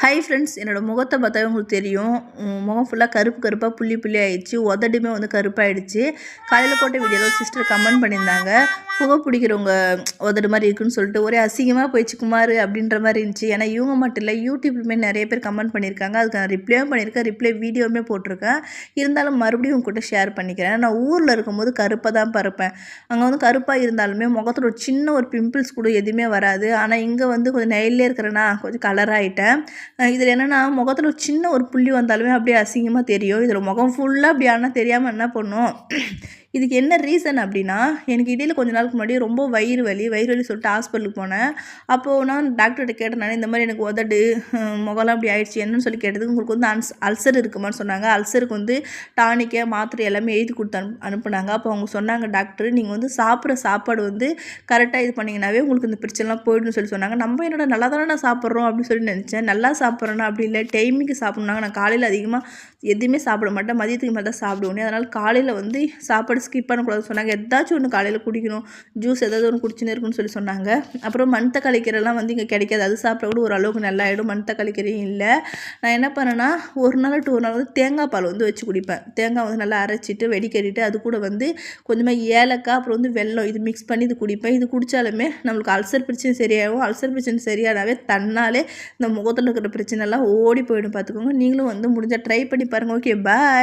Hi friends, என்னோடய முகத்தை பார்த்தாவே உங்களுக்கு தெரியும். முகம் ஃபுல்லாக கருப்பு கருப்பாக புள்ளி புள்ளி ஆயிடுச்சு. உதடுமே வந்து கருப்பாயிடுச்சு. காலையில் போட்ட வீடியோவில் ஒரு சிஸ்டர் கமெண்ட் பண்ணியிருந்தாங்க, புகை பிடிக்கிறவங்க உதடு மாதிரி இருக்குன்னு சொல்லிட்டு ஒரே அசிங்கமாக போயிடுச்சு குமார் அப்படின்ற மாதிரி இருந்துச்சு. ஏன்னா இவங்க மட்டும் இல்லை, யூடியூப்லேயுமே நிறைய பேர் கமெண்ட் பண்ணியிருக்காங்க. அதுக்கு நான் ரிப்ளையும் பண்ணியிருக்கேன், ரிப்ளை வீடியோவுமே போட்டிருக்கேன். இருந்தாலும் மறுபடியும் உங்ககிட்ட ஷேர் பண்ணிக்கிறேன். நான் ஊரில் இருக்கும்போது கருப்பாக தான் பருப்பேன். அங்கே வந்து கருப்பாக இருந்தாலுமே முகத்தில் ஒரு சின்ன ஒரு பிம்பிள்ஸ் கூட எதுவுமே வராது. ஆனால் இங்கே வந்து கொஞ்சம் நெயிலே இருக்கிறேன்னா கொஞ்சம் கலராகிட்டேன். இதில் என்னென்னா முகத்தில் ஒரு சின்ன ஒரு புள்ளி வந்தாலுமே அப்படியே அசிங்கமாக தெரியும். இதில் முகம் ஃபுல்லாக அப்படி ஆனால் தெரியாமல் என்ன பண்ணும், இதுக்கு என்ன ரீசன் அப்படின்னா, எனக்கு இடையில் கொஞ்ச நாளுக்கு முன்னாடி ரொம்ப வயிறு வலி சொல்லிட்டு ஹாஸ்பிட்டலுக்கு போனேன். அப்போது நான் டாக்டர்கிட்ட கேட்டேன், இந்த மாதிரி எனக்கு உதடு முகம்லாம் அப்படி ஆயிடுச்சு என்னன்னு சொல்லி கேட்டதுக்கு, உங்களுக்கு வந்து அல்சர் இருக்குமான்னு சொன்னாங்க. அல்சருக்கு வந்து டானிக்கை மாத்திரை எல்லாமே எழுதி கொடுத்து அனுப்புனாங்க. அப்போ அவங்க சொன்னாங்க, டாக்டர் நீங்கள் வந்து சாப்பிட்ற சாப்பாடு வந்து கரெக்டாக இது பண்ணிங்கனாவே உங்களுக்கு இந்த பிரச்சனைலாம் போய்டுன்னு சொல்லி சொன்னாங்க. நம்ம என்னோட நல்லா தானே நான் சாப்பிட்றோம் அப்படின்னு சொல்லி நினச்சேன். நல்லா சாப்பிட்றேன்னா அப்படி இல்லை, டைமுக்கு சாப்பிட்ணுனாங்க. நான் காலையில் அதிகமாக எதுவுமே சாப்பிட மாட்டேன், மதியத்துக்கு மேலே தான் சாப்பிடுவேன். அதனால் காலையில் வந்து சாப்பாடு ஸ்கிப் பண்ணக்கூடாதுன்னு சொன்னாங்க. ஏதாச்சும் ஒன்று காலையில் குடிக்கணும், ஜூஸ் ஏதாவது ஒன்று குடிச்சுன்னு இருக்குன்னு சொல்லி சொன்னாங்க. அப்புறம் மணத்தக்காளி கீரைலாம் வந்து இங்கே கிடைக்காது, அது சாப்பிட்டா கூட ஓரளவுக்கு நல்லா ஆகிடும். மணத்தக்காளி கீரையும் இல்லை. நான் என்ன பண்ணேன்னா, ஒரு நாள் டு ஒரு நாள் வந்து தேங்காய் பால் வந்து வச்சு குடிப்பேன். தேங்காய் வந்து நல்லா அரைச்சிட்டு வெடிக்கட்டிட்டு அது கூட வந்து கொஞ்சமாக ஏலக்காய் அப்புறம் வந்து வெல்லம் இது மிக்ஸ் பண்ணி இது குடிப்பேன். இது குடித்தாலுமே நம்மளுக்கு அல்சர் பிரச்சனை சரியாகும். அல்சர் பிரச்சனை சரியானாவே தன்னாலே இந்த முகத்தில் இருக்கிற பிரச்சனைலாம் ஓடி போயிடும். பார்த்துக்கோங்க. நீங்களும் வந்து முடிஞ்சால் ட்ரை பண்ணி பாருங்கள். ஓகே, பாய்.